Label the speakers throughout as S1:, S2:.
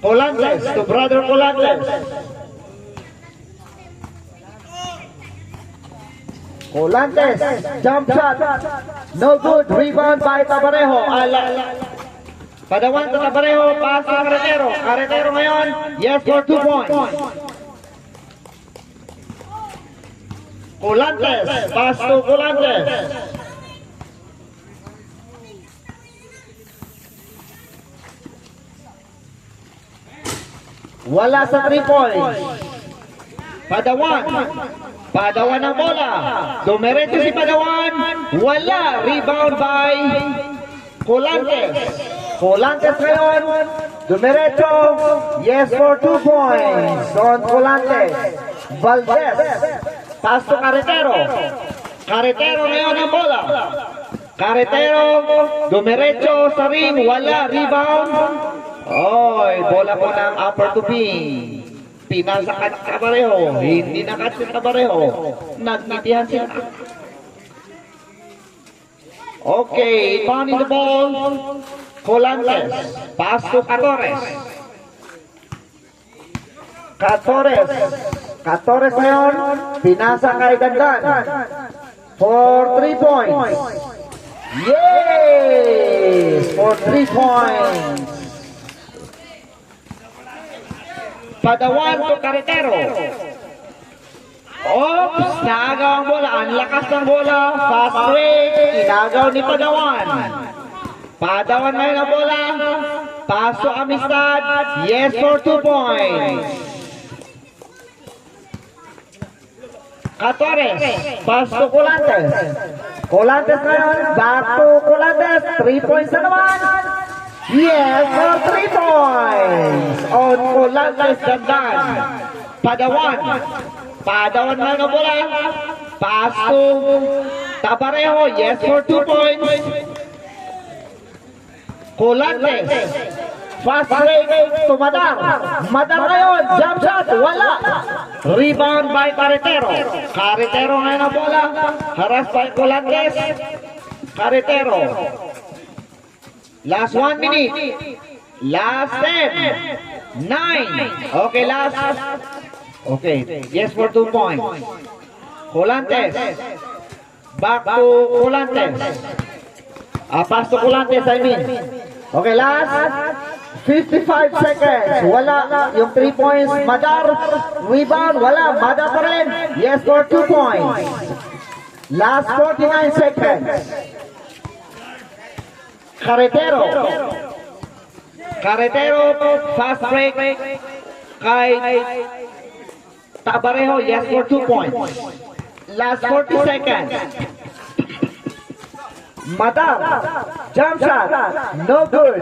S1: Colantes to brother Colantes. Colantes, jump shot. No good. Rebound by Tabarejo. Padawan to Tabarejo. Pass to Carretero. Carretero ngayon. Yes for 2 points. Colantes. Pass to Colantes. Wala sa 3 points. Padawan. Padawan ang bola. Dumiretso si Padawan. Wala. Rebound by Colantes. Colantes ngayon. Dumiretso. Yes for 2 points. On Colantes. Valdez. Pass to Carretero. Carretero ngayon ang bola. Carretero. Dumiretso sa rim. Wala. Rebound. Oy, bola po ng upper to pin. Pinasakat sa Tabarejo. Hindi nakat si Tabarejo. Nagnitihan sila. Okay, pounding the ball. Colantes. Pass to Catores. Catores. Catores ngayon. Pinasa kay Dandan. For 3 points. Yes! For 3 points. Padawan to Carretero. Oops! Naagaw ang bola. Ang lakas ng bola. Fast break. Inagaw ni Padawan. Padawan ngayon ang bola. Paso Amistad. Yes for 2 points. Catores. Pass to Colantes. Colantes ngayon. Back to Colantes. 3 points na naman. Yes, for 3 points. On Colantes Dandan. Padawan. Padawan na ng bola. Pass to Tabarejo. Yes, for 2 points. Colantes. Fast break to Madar. Madar ngayon. Jump shot. Wala. Rebound by Carretero. Carretero ngayon ang bola. Haras by Colantes. Carretero. Last 1 minute. Last 10. 9. Okay, last. Okay. Yes for 2 points. Colantes. Back to Colantes. Pass to Colantes, I mean. Okay, last 55 seconds. Wala. Yung 3 points. Madar. Rebound. Wala. Madar pa rin. Yes for 2 points. Last 49 seconds. Carretero. Carretero, fast break kay Tabarejo, yes for 2 points. Last 40 seconds. Madar, jump shot, no good.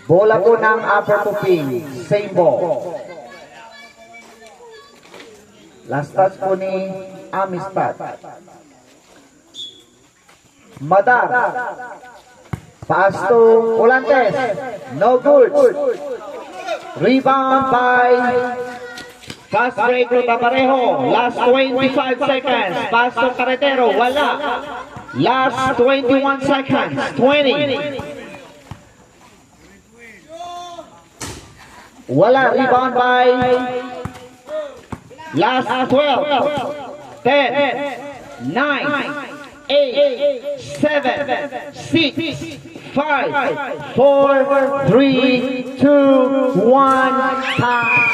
S1: Bola po ng upper to pin, same ball. Last touch po ni Amistad. Madar. Pass to Colantes. No good. Rebound by fast break to Tabarejo. Last 25 seconds. Pass to Carretero. Wala. Last 21 seconds. 20. Wala. Rebound by last 12. 10. 9. 8, 7, 6, 5, 4, 3, 2, 1, time.